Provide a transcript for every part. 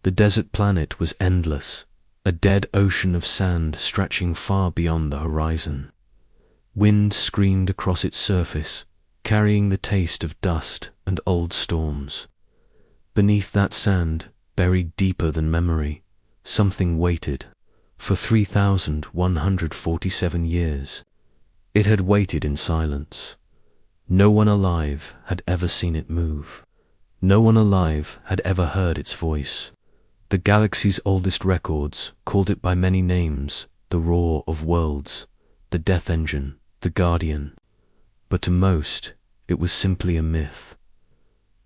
The desert planet was endless, a dead ocean of sand stretching far beyond the horizon. Wind screamed across its surface, carrying the taste of dust and old storms. Beneath that sand, buried deeper than memory, something waited. For 3,147 years, it had waited in silence. No one alive had ever seen it move. No one alive had ever heard its voice. The galaxy's oldest records called it by many names: the roar of worlds, the death engine, the guardian. But to most, it was simply a myth.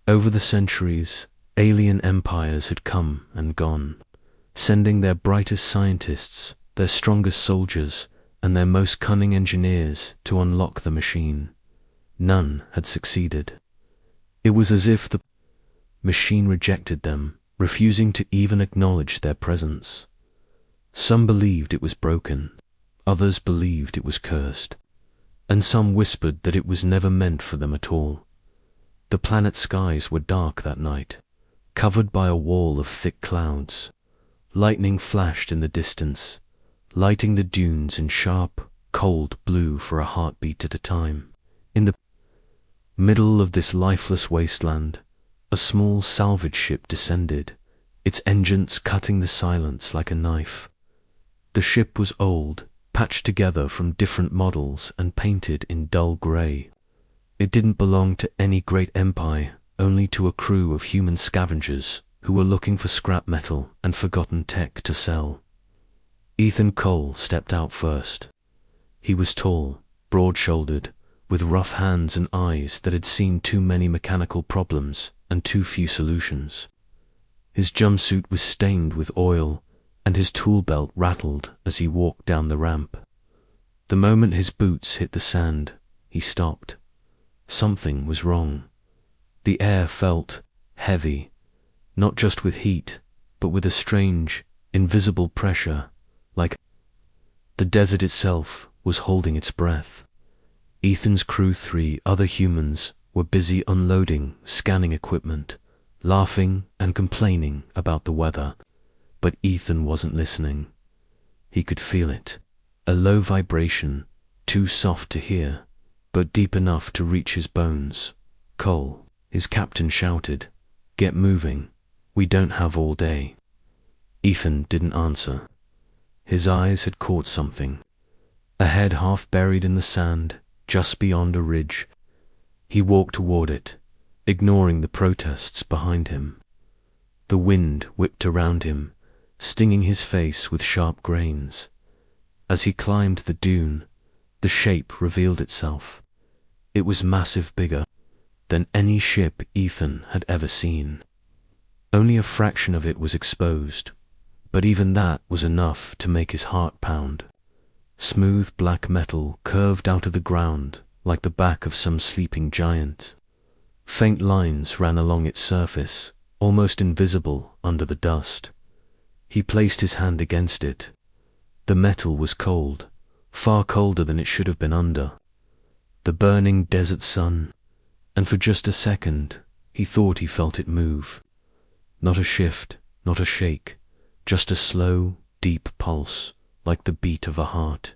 Over the centuries, alien empires had come and gone, sending their brightest scientists, their strongest soldiers, and their most cunning engineers to unlock the machine. None had succeeded. It was as if the machine rejected them, refusing to even acknowledge their presence. Some believed it was broken, others believed it was cursed, and some whispered that it was never meant for them at all. The planet's skies were dark that night, covered by a wall of thick clouds. Lightning flashed in the distance, lighting the dunes in sharp, cold blue for a heartbeat at a time. In the middle of this lifeless wasteland, a small salvage ship descended, its engines cutting the silence like a knife. The ship was old, patched together from different models and painted in dull grey. It didn't belong to any great empire, only to a crew of human scavengers who were looking for scrap metal and forgotten tech to sell. Ethan Cole stepped out first. He was tall, broad-shouldered, with rough hands and eyes that had seen too many mechanical problems and too few solutions. His jumpsuit was stained with oil, and his tool belt rattled as he walked down the ramp. The moment his boots hit the sand, he stopped. Something was wrong. The air felt heavy, not just with heat, but with a strange, invisible pressure, like the desert itself was holding its breath. Ethan's crew, 3 other humans, were busy unloading, scanning equipment, laughing and complaining about the weather. But Ethan wasn't listening. He could feel it, a low vibration, too soft to hear, but deep enough to reach his bones. "Cole," his captain shouted, "get moving. We don't have all day." Ethan didn't answer. His eyes had caught something. A head half buried in the sand, just beyond a ridge. He walked toward it, ignoring the protests behind him. The wind whipped around him, stinging his face with sharp grains. As he climbed the dune, the shape revealed itself. It was massive, bigger than any ship Ethan had ever seen. Only a fraction of it was exposed, but even that was enough to make his heart pound. Smooth black metal curved out of the ground like the back of some sleeping giant. Faint lines ran along its surface, almost invisible under the dust. He placed his hand against it. The metal was cold, far colder than it should have been under. The burning desert sun, and for just a second, he thought he felt it move. Not a shift, not a shake, just a slow, deep pulse, like the beat of a heart.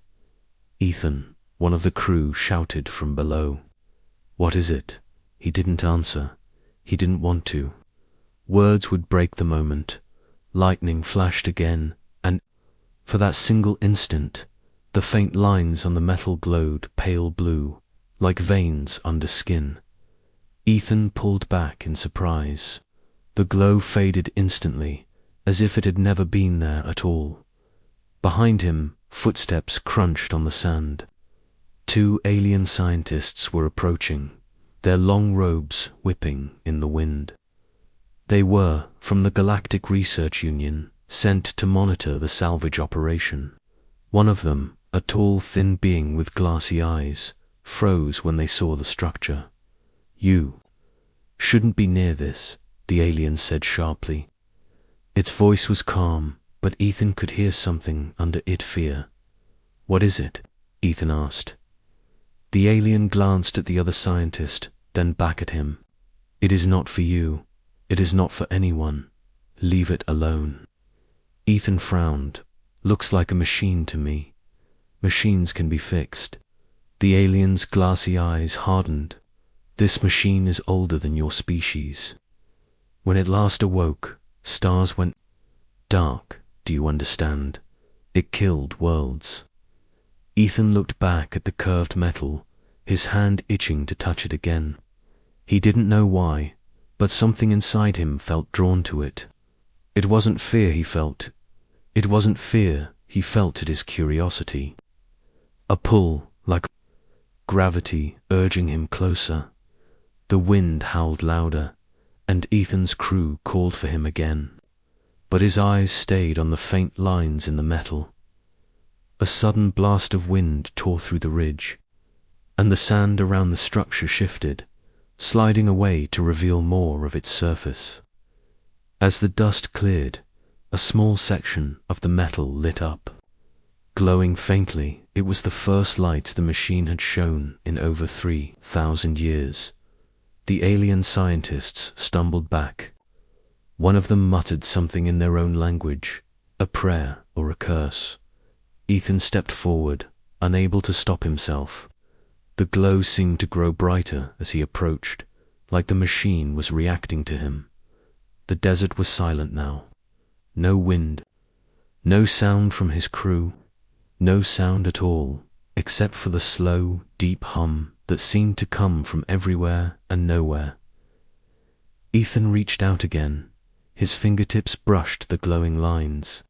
"Ethan," one of the crew shouted from below. "What is it?" He didn't answer. He didn't want to. Words would break the moment. Lightning flashed again, and for that single instant, the faint lines on the metal glowed pale blue, like veins under skin. Ethan pulled back in surprise. The glow faded instantly, as if it had never been there at all. Behind him, footsteps crunched on the sand. 2 alien scientists were approaching, their long robes whipping in the wind. They were from the Galactic Research Union, sent to monitor the salvage operation. One of them, a tall, thin being with glassy eyes, froze when they saw the structure. "You shouldn't be near this," the alien said sharply. Its voice was calm, but Ethan could hear something under it: fear. "What is it?" Ethan asked. The alien glanced at the other scientist, then back at him. "It is not for you. It is not for anyone. Leave it alone. Ethan frowned. Looks like a machine to me. Machines can be fixed. The alien's glassy eyes hardened. This machine is older than your species. When it last awoke, stars went dark, do you understand? It killed worlds. Ethan looked back at the curved metal, his hand itching to touch it again. He didn't know why, but something inside him felt drawn to it. It wasn't fear he felt. It wasn't fear, he felt it as curiosity. A pull, like gravity, urging him closer. The wind howled louder, and Ethan's crew called for him again. But his eyes stayed on the faint lines in the metal. A sudden blast of wind tore through the ridge, and the sand around the structure shifted, sliding away to reveal more of its surface. As the dust cleared, a small section of the metal lit up. Glowing faintly, it was the first light the machine had shown in over 3,000 years. The alien scientists stumbled back. One of them muttered something in their own language, a prayer or a curse. Ethan stepped forward, unable to stop himself. The glow seemed to grow brighter as he approached, like the machine was reacting to him. The desert was silent now. No wind, no sound from his crew, no sound at all, except for the slow, deep hum that seemed to come from everywhere and nowhere. Ethan reached out again. His fingertips brushed the glowing lines.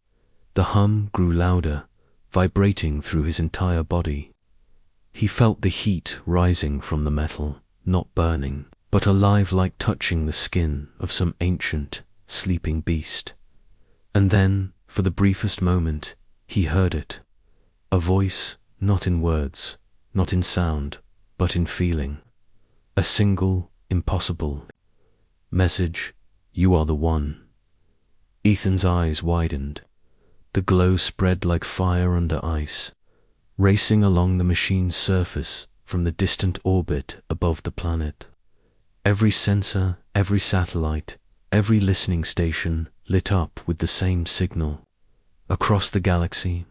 The hum grew louder, vibrating through his entire body. He felt the heat rising from the metal, not burning, but alive, like touching the skin of some ancient, sleeping beast. And then, for the briefest moment, he heard it. A voice, not in words, not in sound, but in feeling. A single, impossible message: you are the one. Ethan's eyes widened. The glow spread like fire under ice, racing along the machine's surface from the distant orbit above the planet. Every sensor, every satellite, every listening station lit up with the same signal. Across the galaxy,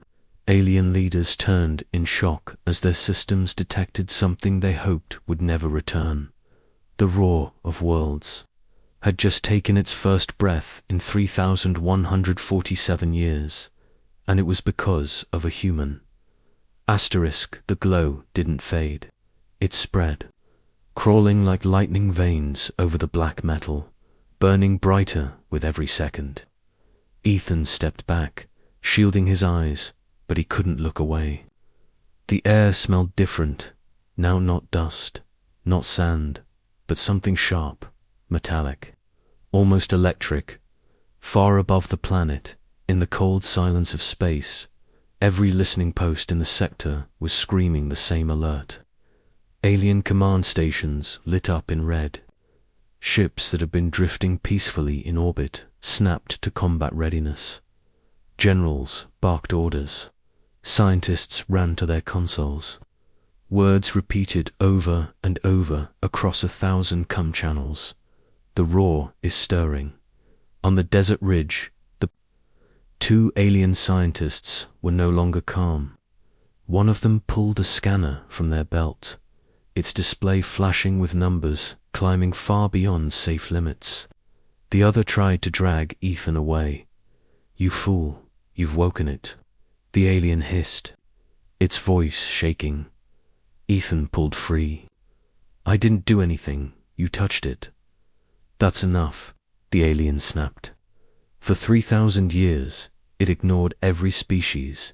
alien leaders turned in shock as their systems detected something they hoped would never return. The roar of worlds had just taken its first breath in 3,147 years, and it was because of a human. The glow didn't fade. It spread, crawling like lightning veins over the black metal, burning brighter with every second. Ethan stepped back, shielding his eyes, but he couldn't look away. The air smelled different, now not dust, not sand, but something sharp, metallic, almost electric. Far above the planet, in the cold silence of space, every listening post in the sector was screaming the same alert. Alien command stations lit up in red. Ships that had been drifting peacefully in orbit snapped to combat readiness. Generals barked orders. Scientists ran to their consoles. Words repeated over and over across 1,000 comm channels. The roar is stirring. On the desert ridge, the two alien scientists were no longer calm. One of them pulled a scanner from their belt, its display flashing with numbers climbing far beyond safe limits. The other tried to drag Ethan away. "You fool, you've woken it," the alien hissed, its voice shaking. Ethan pulled free. "I didn't do anything, you touched it." "That's enough," the alien snapped. For 3,000 years, it ignored every species.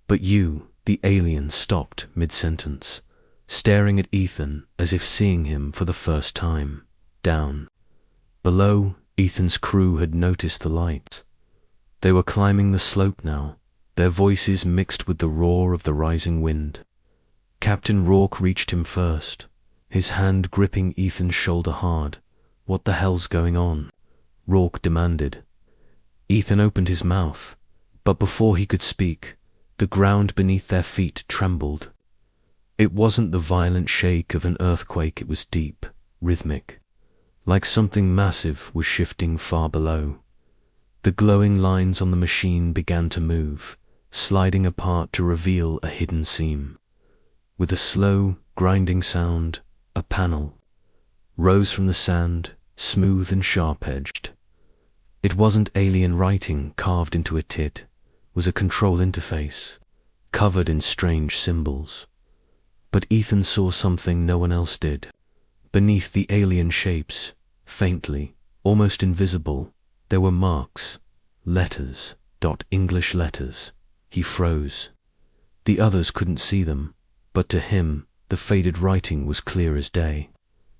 But you, the alien, stopped mid-sentence, staring at Ethan as if seeing him for the first time. Down below, Ethan's crew had noticed the light. They were climbing the slope now, their voices mixed with the roar of the rising wind. Captain Rourke reached him first, his hand gripping Ethan's shoulder hard. "What the hell's going on?" Rourke demanded. Ethan opened his mouth, but before he could speak, the ground beneath their feet trembled. It wasn't the violent shake of an earthquake, it was deep, rhythmic, like something massive was shifting far below. The glowing lines on the machine began to move, sliding apart to reveal a hidden seam. With a slow, grinding sound, a panel rose from the sand, smooth and sharp-edged. It wasn't alien writing carved into it, it was a control interface, covered in strange symbols. But Ethan saw something no one else did. Beneath the alien shapes, faintly, almost invisible, there were marks, letters, English letters. He froze. The others couldn't see them, but to him, the faded writing was clear as day.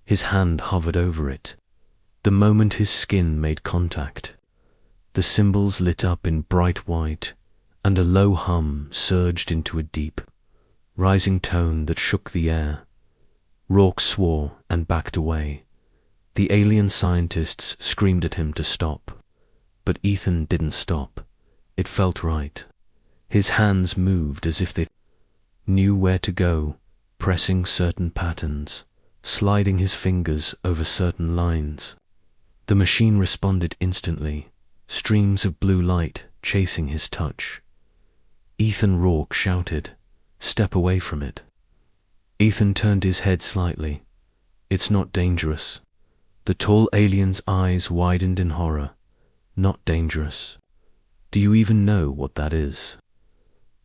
His hand hovered over it. The moment his skin made contact, the symbols lit up in bright white, and a low hum surged into a deep, rising tone that shook the air. Rourke swore and backed away. The alien scientists screamed at him to stop. But Ethan didn't stop. It felt right. His hands moved as if they knew where to go, pressing certain patterns, sliding his fingers over certain lines. The machine responded instantly, streams of blue light chasing his touch. Ethan Rourke shouted, "Step away from it." Ethan turned his head slightly. "It's not dangerous." The tall alien's eyes widened in horror. "Not dangerous? Do you even know what that is?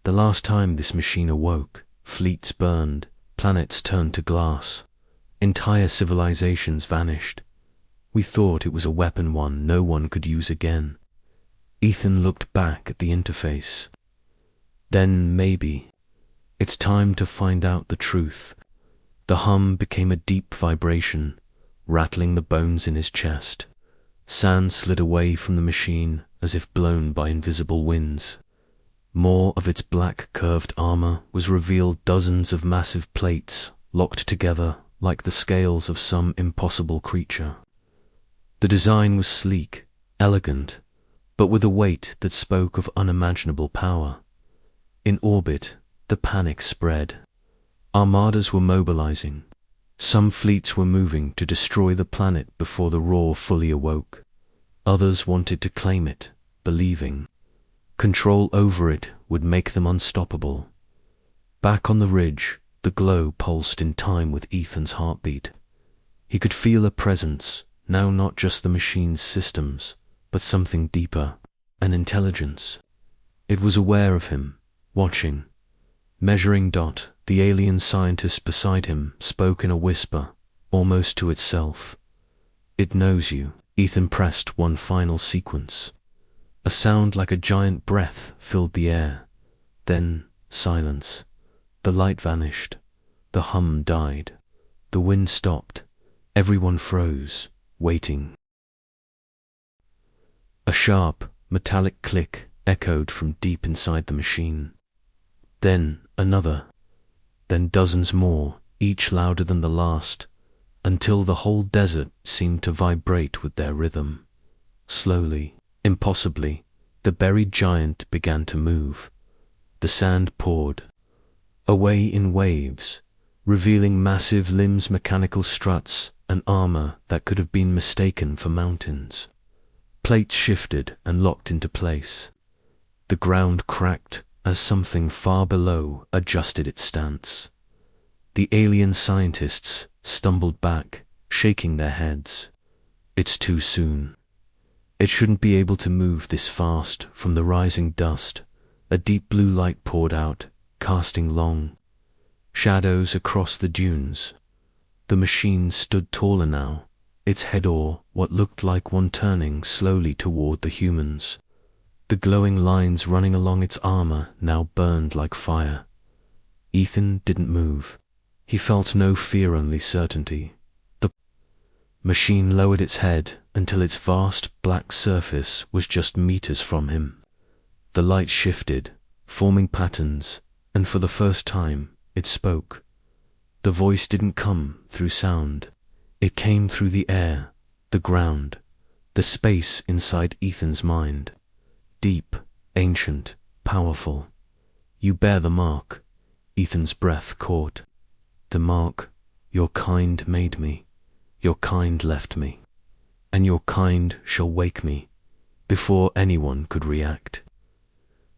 The last time this machine awoke, fleets burned, planets turned to glass, entire civilizations vanished. We thought it was a weapon no one could use again." Ethan looked back at the interface. "Then maybe it's time to find out the truth." The hum became a deep vibration, rattling the bones in his chest. Sand slid away from the machine as if blown by invisible winds. More of its black curved armor was revealed, dozens of massive plates locked together like the scales of some impossible creature. The design was sleek, elegant, but with a weight that spoke of unimaginable power. In orbit, the panic spread. Armadas were mobilizing. Some fleets were moving to destroy the planet before the roar fully awoke. Others wanted to claim it, believing control over it would make them unstoppable. Back on the ridge, the glow pulsed in time with Ethan's heartbeat. He could feel a presence, now not just the machine's systems, but something deeper, an intelligence. It was aware of him, watching, measuring. The alien scientist beside him spoke in a whisper, almost to itself. "It knows you." Ethan pressed one final sequence. A sound like a giant breath filled the air. Then silence. The light vanished. The hum died. The wind stopped. Everyone froze, waiting. A sharp, metallic click echoed from deep inside the machine. Then another. Then dozens more, each louder than the last, until the whole desert seemed to vibrate with their rhythm. Slowly, impossibly, the buried giant began to move. The sand poured away in waves, revealing massive limbs, mechanical struts, and armor that could have been mistaken for mountains. Plates shifted and locked into place. The ground cracked as something far below adjusted its stance. The alien scientists stumbled back, shaking their heads. "It's too soon. It shouldn't be able to move this fast." From the rising dust, a deep blue light poured out, casting long shadows across the dunes. The machine stood taller now, its head or what looked like one turning slowly toward the humans. The glowing lines running along its armor now burned like fire. Ethan didn't move. He felt no fear, only certainty. The machine lowered its head until its vast black surface was just meters from him. The light shifted, forming patterns, and for the first time, it spoke. The voice didn't come through sound. It came through the air, the ground, the space inside Ethan's mind. Deep, ancient, powerful. "You bear the mark." Ethan's breath caught. "The mark. Your kind made me. Your kind left me. And your kind shall wake me. before anyone could react.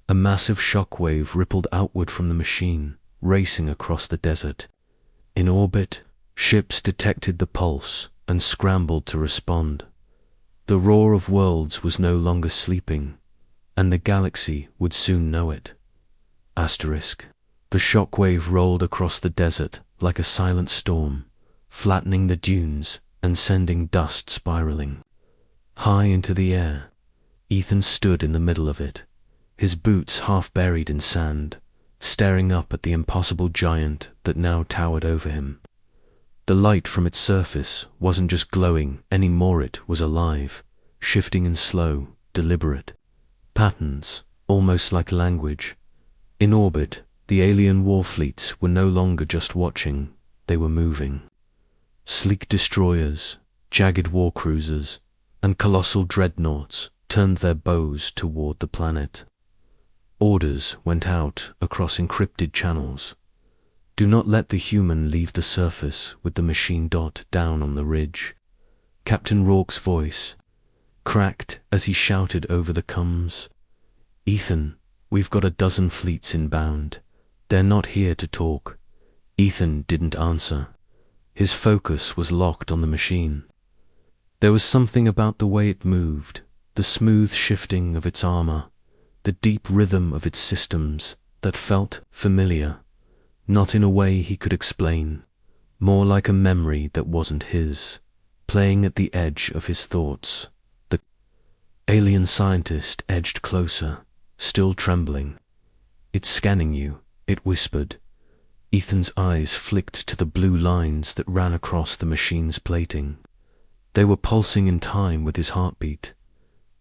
A massive shockwave rippled outward from the machine, racing across the desert. In orbit, ships detected the pulse and scrambled to respond. The roar of worlds was no longer sleeping, and the galaxy would soon know it. Asterisk. The shockwave rolled across the desert like a silent storm, flattening the dunes and sending dust spiraling. High into the air, Ethan stood in the middle of it, his boots half buried in sand, staring up at the impossible giant that now towered over him. The light from its surface wasn't just glowing anymore, it was alive, shifting in slow, deliberate patterns, almost like language. In orbit, the alien war fleets were no longer just watching, they were moving. Sleek destroyers, jagged war cruisers, and colossal dreadnoughts turned their bows toward the planet. Orders went out across encrypted channels. Do not let the human leave the surface with the machine dot down on the ridge. Captain Rourke's voice cracked as he shouted over the comms. Ethan, we've got a dozen fleets inbound. They're not here to talk. Ethan didn't answer. His focus was locked on the machine. There was something about the way it moved, the smooth shifting of its armor, the deep rhythm of its systems that felt familiar, not in a way he could explain, more like a memory that wasn't his, playing at the edge of his thoughts. The alien scientist edged closer, still trembling. It's scanning you, it whispered. Ethan's eyes flicked to the blue lines that ran across the machine's plating. They were pulsing in time with his heartbeat.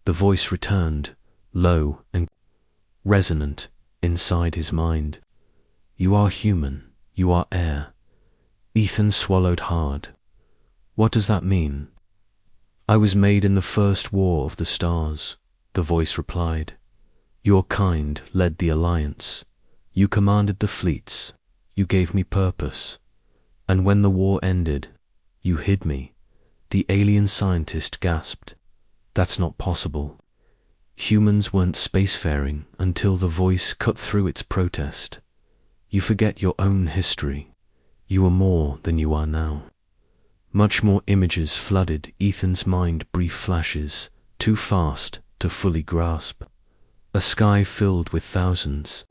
The voice returned, low and resonant, inside his mind. You are human, you are air. Ethan swallowed hard. What does that mean? I was made in the first war of the stars, the voice replied. Your kind led the alliance. You commanded the fleets. You gave me purpose. And when the war ended, you hid me. The alien scientist gasped. That's not possible. Humans weren't spacefaring until the voice cut through its protest. You forget your own history. You are more than you are now. Much more images flooded Ethan's mind, brief flashes, too fast to fully grasp. A sky filled with thousands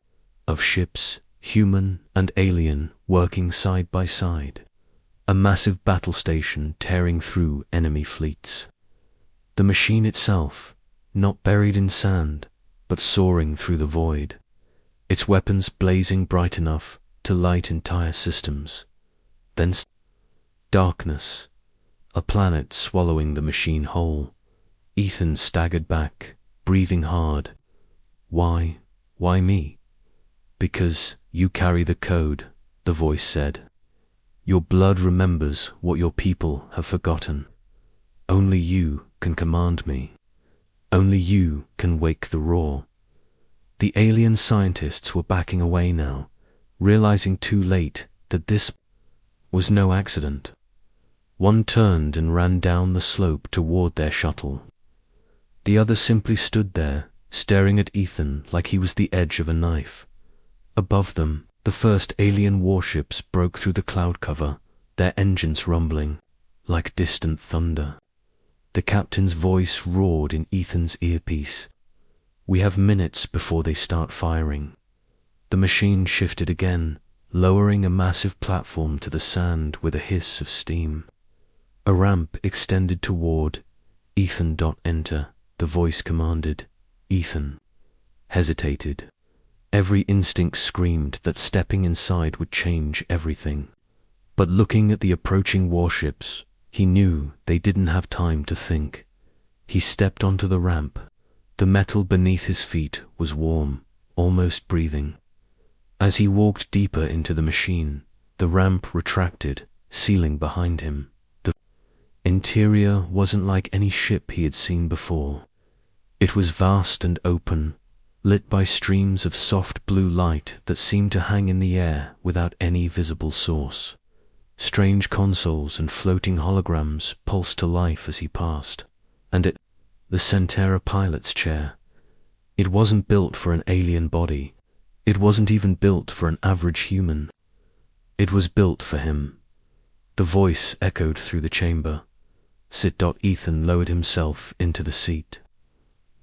of ships, human and alien, working side by side. A massive battle station tearing through enemy fleets. The machine itself, not buried in sand, but soaring through the void. Its weapons blazing bright enough to light entire systems. Then darkness. A planet swallowing the machine whole. Ethan staggered back, breathing hard. Why me? Because you carry the code, the voice said. Your blood remembers what your people have forgotten. Only you can command me. Only you can wake the roar. The alien scientists were backing away now, realizing too late that this was no accident. One turned and ran down the slope toward their shuttle. The other simply stood there, staring at Ethan like he was the edge of a knife. Above them, the first alien warships broke through the cloud cover, their engines rumbling like distant thunder. The captain's voice roared in Ethan's earpiece. We have minutes before they start firing. The machine shifted again, lowering a massive platform to the sand with a hiss of steam. A ramp extended toward Ethan. Enter, the voice commanded. Ethan hesitated. Every instinct screamed that stepping inside would change everything. But looking at the approaching warships, he knew they didn't have time to think. He stepped onto the ramp. The metal beneath his feet was warm, almost breathing. As he walked deeper into the machine, the ramp retracted, sealing behind him. The interior wasn't like any ship he had seen before. It was vast and open, lit by streams of soft blue light that seemed to hang in the air without any visible source. Strange consoles and floating holograms pulsed to life as he passed, and at the Centera pilot's chair. It wasn't built for an alien body. It wasn't even built for an average human. It was built for him. The voice echoed through the chamber. Sit. Ethan lowered himself into the seat.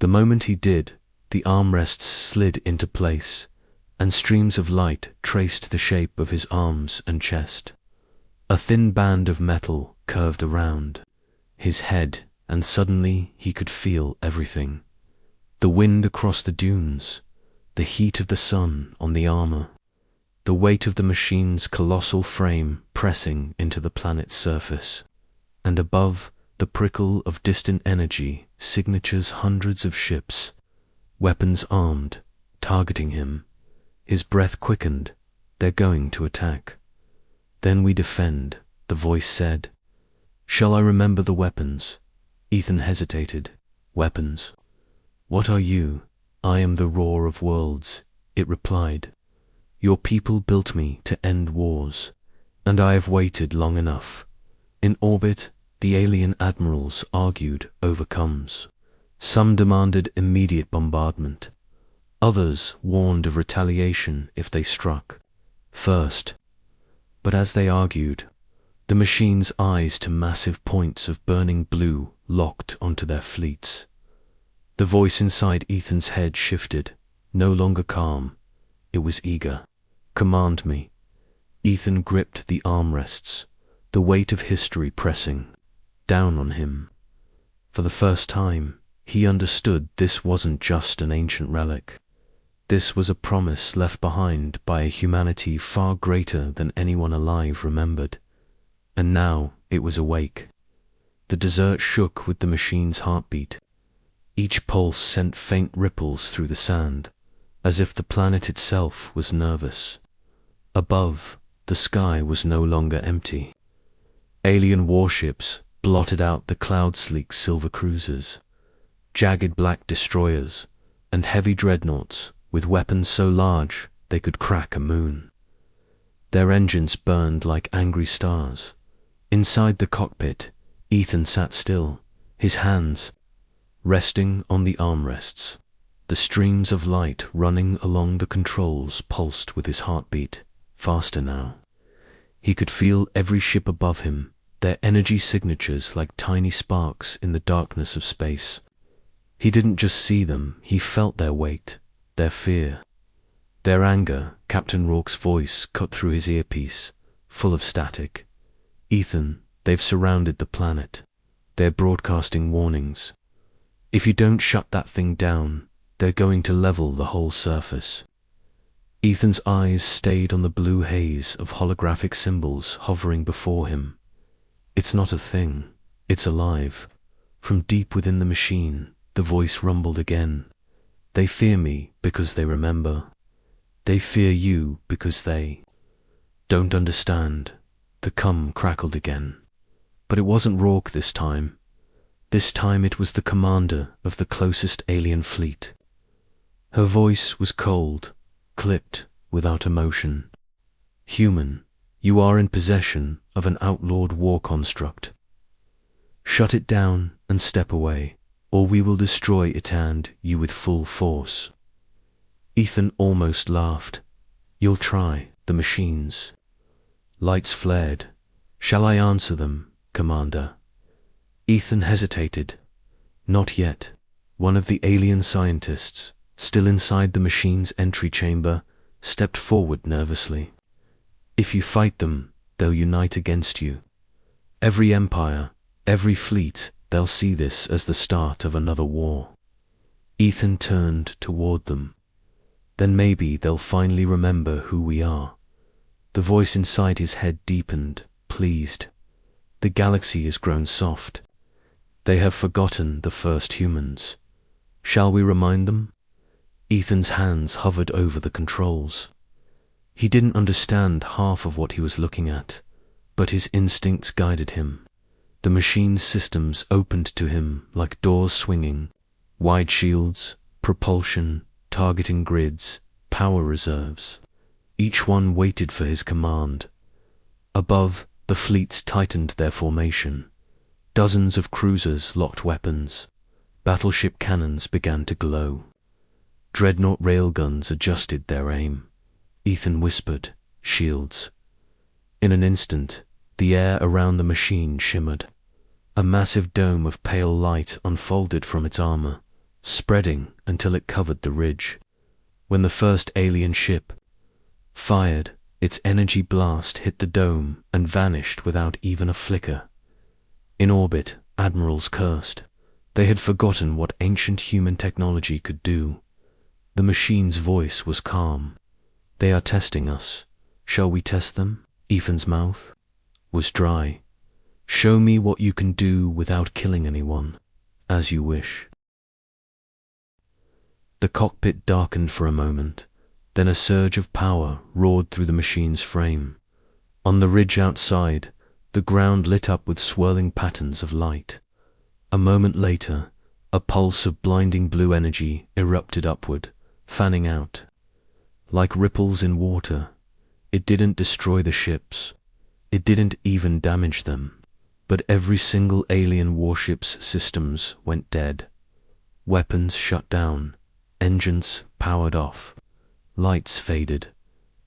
The moment he did, the armrests slid into place, and streams of light traced the shape of his arms and chest. A thin band of metal curved around his head, and suddenly he could feel everything. The wind across the dunes, the heat of the sun on the armor, the weight of the machine's colossal frame pressing into the planet's surface, and above, the prickle of distant energy signatures hundreds of ships, weapons armed, targeting him. His breath quickened. They're going to attack. Then we defend, the voice said. Shall I remember the weapons? Ethan hesitated. Weapons? What are you? I am the roar of worlds, it replied. Your people built me to end wars, and I have waited long enough. In orbit, the alien admirals argued over coms. Some demanded immediate bombardment. Others warned of retaliation if they struck first. But as they argued, the machine's eyes to massive points of burning blue locked onto their fleets. The voice inside Ethan's head shifted, no longer calm. It was eager. Command me. Ethan gripped the armrests, the weight of history pressing down on him. For the first time, he understood this wasn't just an ancient relic. This was a promise left behind by a humanity far greater than anyone alive remembered. And now it was awake. The desert shook with the machine's heartbeat. Each pulse sent faint ripples through the sand, as if the planet itself was nervous. Above, the sky was no longer empty. Alien warships blotted out the cloud-sleek silver cruisers, jagged black destroyers, and heavy dreadnoughts with weapons so large they could crack a moon. Their engines burned like angry stars. Inside the cockpit, Ethan sat still, his hands resting on the armrests. The streams of light running along the controls pulsed with his heartbeat, faster now. He could feel every ship above him, their energy signatures like tiny sparks in the darkness of space. He didn't just see them, he felt their weight, their fear, their anger. Captain Rourke's voice cut through his earpiece, full of static. Ethan, they've surrounded the planet. They're broadcasting warnings. If you don't shut that thing down, they're going to level the whole surface. Ethan's eyes stayed on the blue haze of holographic symbols hovering before him. It's not a thing, it's alive. From deep within the machine, the voice rumbled again. They fear me because they remember. They fear you because they don't understand. The cum crackled again. But it wasn't Rourke this time. This time it was the commander of the closest alien fleet. Her voice was cold, clipped, without emotion. Human, you are in possession of an outlawed war construct. Shut it down and step away, or we will destroy it and you with full force. Ethan almost laughed. You'll try, the machines. Lights flared. Shall I answer them, Commander? Ethan hesitated. Not yet. One of the alien scientists, still inside the machine's entry chamber, stepped forward nervously. If you fight them, they'll unite against you. Every empire, every fleet, they'll see this as the start of another war. Ethan turned toward them. Then maybe they'll finally remember who we are. The voice inside his head deepened, pleased. The galaxy has grown soft. They have forgotten the first humans. Shall we remind them? Ethan's hands hovered over the controls. He didn't understand half of what he was looking at, but his instincts guided him. The machine's systems opened to him like doors swinging, wide shields, propulsion, targeting grids, power reserves. Each one waited for his command. Above, the fleets tightened their formation. Dozens of cruisers locked weapons. Battleship cannons began to glow. Dreadnought railguns adjusted their aim. Ethan whispered, "Shields." In an instant, the air around the machine shimmered. A massive dome of pale light unfolded from its armor, spreading until it covered the ridge. When the first alien ship fired, its energy blast hit the dome and vanished without even a flicker. In orbit, admirals cursed. They had forgotten what ancient human technology could do. The machine's voice was calm. "They are testing us. Shall we test them?" Ethan's mouth was dry. "Show me what you can do without killing anyone." "As you wish." The cockpit darkened for a moment, then a surge of power roared through the machine's frame. On the ridge outside, the ground lit up with swirling patterns of light. A moment later, a pulse of blinding blue energy erupted upward, fanning out. Like ripples in water, it didn't destroy the ships. It didn't even damage them. But every single alien warship's systems went dead. Weapons shut down. Engines powered off. Lights faded.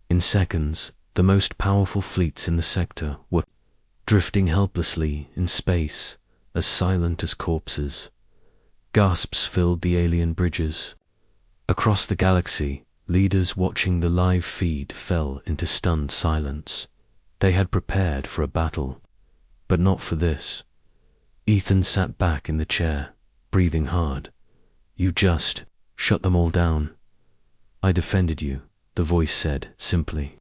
In seconds, the most powerful fleets in the sector were drifting helplessly in space, as silent as corpses. Gasps filled the alien bridges. Across the galaxy, leaders watching the live feed fell into stunned silence. They had prepared for a battle, but not for this. Ethan sat back in the chair, breathing hard. "You just shut them all down." "I defended you," the voice said simply,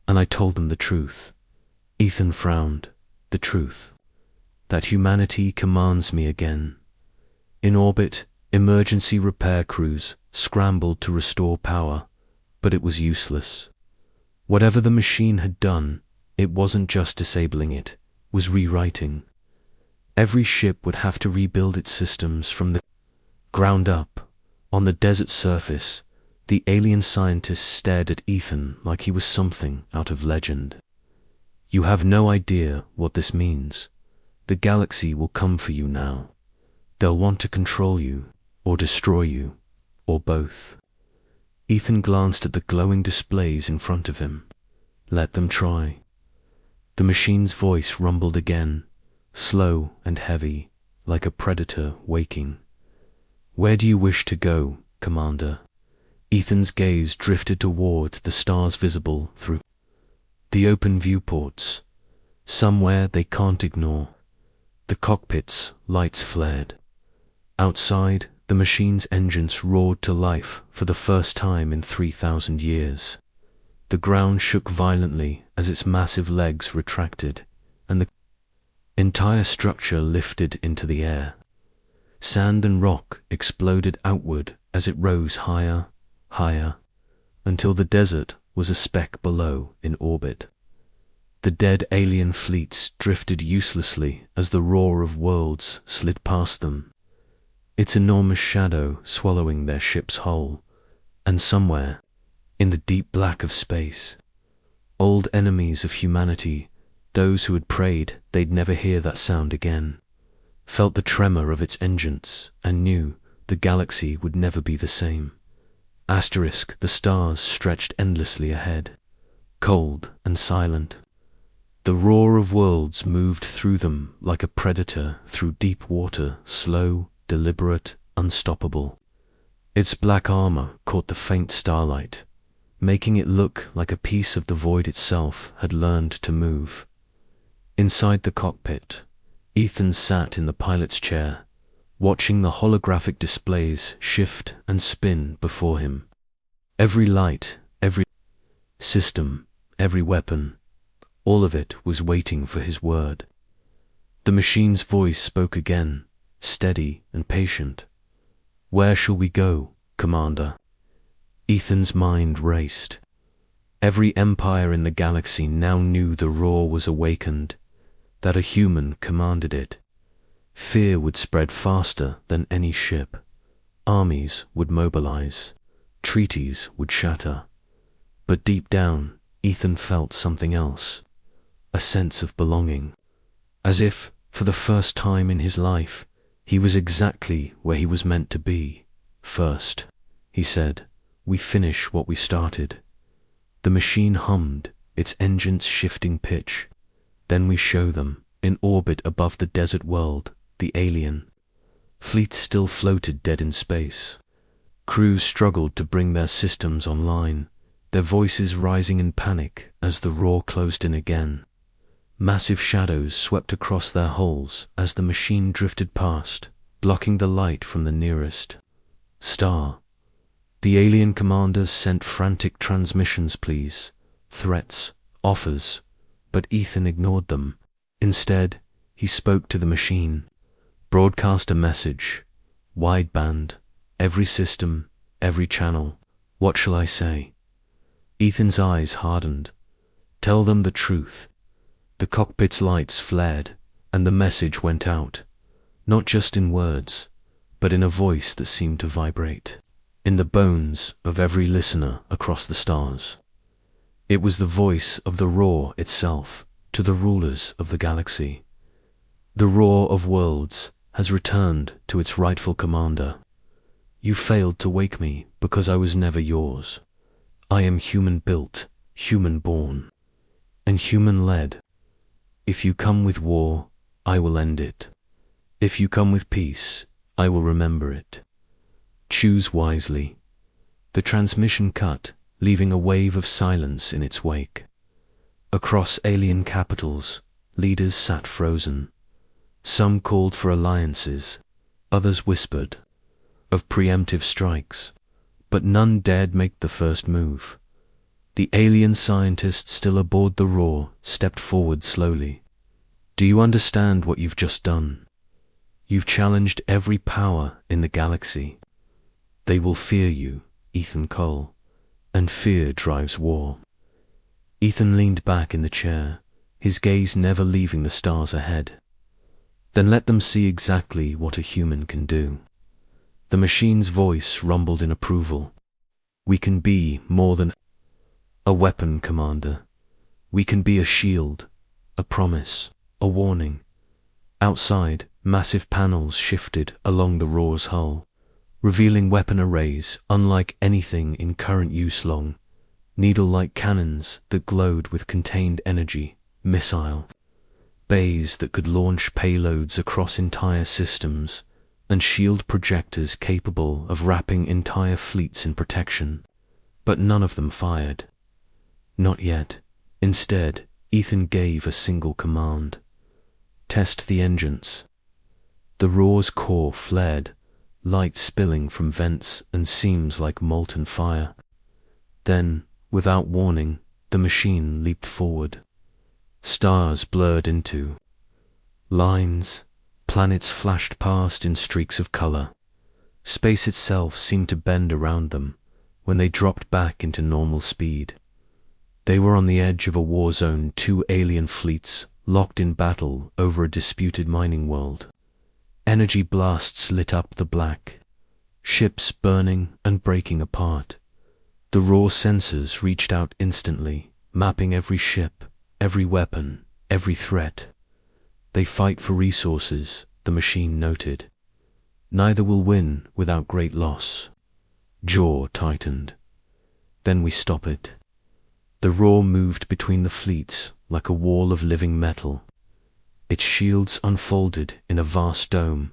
"and I told them the truth." Ethan frowned. "The truth? That humanity commands me again." In orbit, emergency repair crews scrambled to restore power, but it was useless. Whatever the machine had done, it wasn't just disabling it was rewriting. Every ship would have to rebuild its systems from the ground up. On the desert surface, the alien scientists stared at Ethan like he was something out of legend. "You have no idea what this means. The galaxy will come for you now. They'll want to control you, or destroy you, or both." Ethan glanced at the glowing displays in front of him. "Let them try." The machine's voice rumbled again, slow and heavy, like a predator waking. "Where do you wish to go, Commander?" Ethan's gaze drifted toward the stars visible through the open viewports. Somewhere they can't ignore. The cockpit's lights flared. Outside, the machine's engines roared to life for the first time in 3,000 years. The ground shook violently as its massive legs retracted, and the entire structure lifted into the air. Sand and rock exploded outward as it rose higher, higher, until the desert was a speck below in orbit. The dead alien fleets drifted uselessly as the roar of worlds slid past them, its enormous shadow swallowing their ship's hull. And somewhere, in the deep black of space, old enemies of humanity, those who had prayed they'd never hear that sound again, felt the tremor of its engines and knew the galaxy would never be the same. The stars stretched endlessly ahead, cold and silent. The roar of worlds moved through them like a predator through deep water, slow, deliberate, unstoppable. Its black armor caught the faint starlight, making it look like a piece of the void itself had learned to move. Inside the cockpit, Ethan sat in the pilot's chair, watching the holographic displays shift and spin before him. Every light, every system, every weapon, all of it was waiting for his word. The machine's voice spoke again, steady and patient. "Where shall we go, Commander?" Ethan's mind raced. Every empire in the galaxy now knew the roar was awakened, that a human commanded it. Fear would spread faster than any ship. Armies would mobilize. Treaties would shatter. But deep down, Ethan felt something else. A sense of belonging. As if, for the first time in his life, He was exactly where he was meant to be. First, he said, we finish what we started. The machine hummed, its engines shifting pitch. Then we show them, in orbit above the desert world, the alien. Fleets still floated dead in space. Crews struggled to bring their systems online, their voices rising in panic as the roar closed in again. Massive shadows swept across their hulls as the machine drifted past, blocking the light from the nearest star. The alien commanders sent frantic transmissions pleas, threats, offers, but Ethan ignored them. Instead, he spoke to the machine, broadcast a message, wideband, every system, every channel. What shall I say? Ethan's eyes hardened. Tell them the truth. The cockpit's lights flared, and the message went out, not just in words, but in a voice that seemed to vibrate, in the bones of every listener across the stars. It was the voice of the roar itself, to the rulers of the galaxy. The roar of worlds has returned to its rightful commander. You failed to wake me because I was never yours. I am human-built, human-born, and human-led. If you come with war, I will end it. If you come with peace, I will remember it. Choose wisely. The transmission cut, leaving a wave of silence in its wake. Across alien capitals, leaders sat frozen. Some called for alliances, others whispered of preemptive strikes, but none dared make the first move. The alien scientist still aboard the roar stepped forward slowly. Do you understand what you've just done? You've challenged every power in the galaxy. They will fear you, Ethan Cole, and fear drives war. Ethan leaned back in the chair, his gaze never leaving the stars ahead. Then let them see exactly what a human can do. The machine's voice rumbled in approval. We can be more than a weapon, Commander. We can be a shield, a promise, a warning. Outside, massive panels shifted along the roar's hull, revealing weapon arrays unlike anything in current use long, needle-like cannons that glowed with contained energy, missile bays that could launch payloads across entire systems, and shield projectors capable of wrapping entire fleets in protection. But none of them fired. Not yet. Instead, Ethan gave a single command. Test the engines. The roar's core flared, light spilling from vents and seams like molten fire. Then, without warning, the machine leaped forward. Stars blurred into lines, planets flashed past in streaks of color. Space itself seemed to bend around them when they dropped back into normal speed. They were on the edge of a war zone, two alien fleets locked in battle over a disputed mining world. Energy blasts lit up the black, ships burning and breaking apart. The raw sensors reached out instantly, mapping every ship, every weapon, every threat. They fight for resources, the machine noted. Neither will win without great loss. Jaw tightened. Then we stop it. The roar moved between the fleets like a wall of living metal. Its shields unfolded in a vast dome,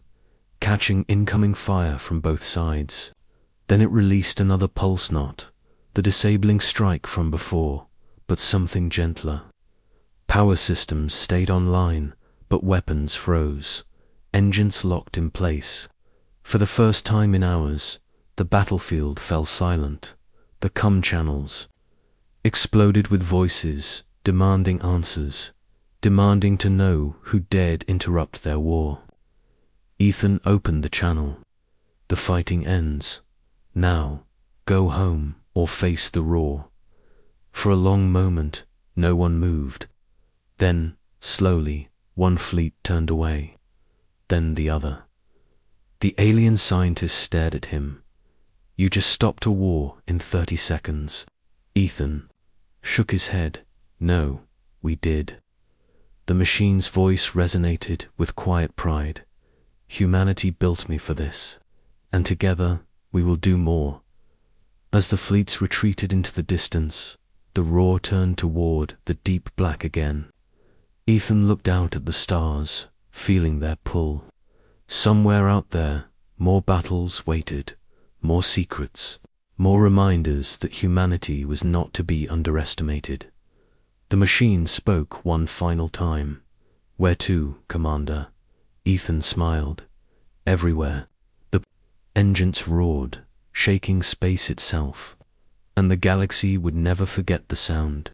catching incoming fire from both sides. Then it released another pulse knot, the disabling strike from before, but something gentler. Power systems stayed online, but weapons froze, engines locked in place. For the first time in hours, the battlefield fell silent. The comm channels exploded with voices, demanding answers, demanding to know who dared interrupt their war. Ethan opened the channel. The fighting ends. Now, go home or face the roar. For a long moment, no one moved. Then, slowly, one fleet turned away. Then the other. The alien scientist stared at him. You just stopped a war in 30 seconds. Ethan shook his head. No, we did. The machine's voice resonated with quiet pride. Humanity built me for this, and together we will do more. As the fleets retreated into the distance, the roar turned toward the deep black again. Ethan looked out at the stars, feeling their pull. Somewhere out there, more battles waited, more secrets, more reminders that humanity was not to be underestimated. The machine spoke one final time. "Where to, Commander?" Ethan smiled. "Everywhere." The engines roared, shaking space itself, and the galaxy would never forget the sound.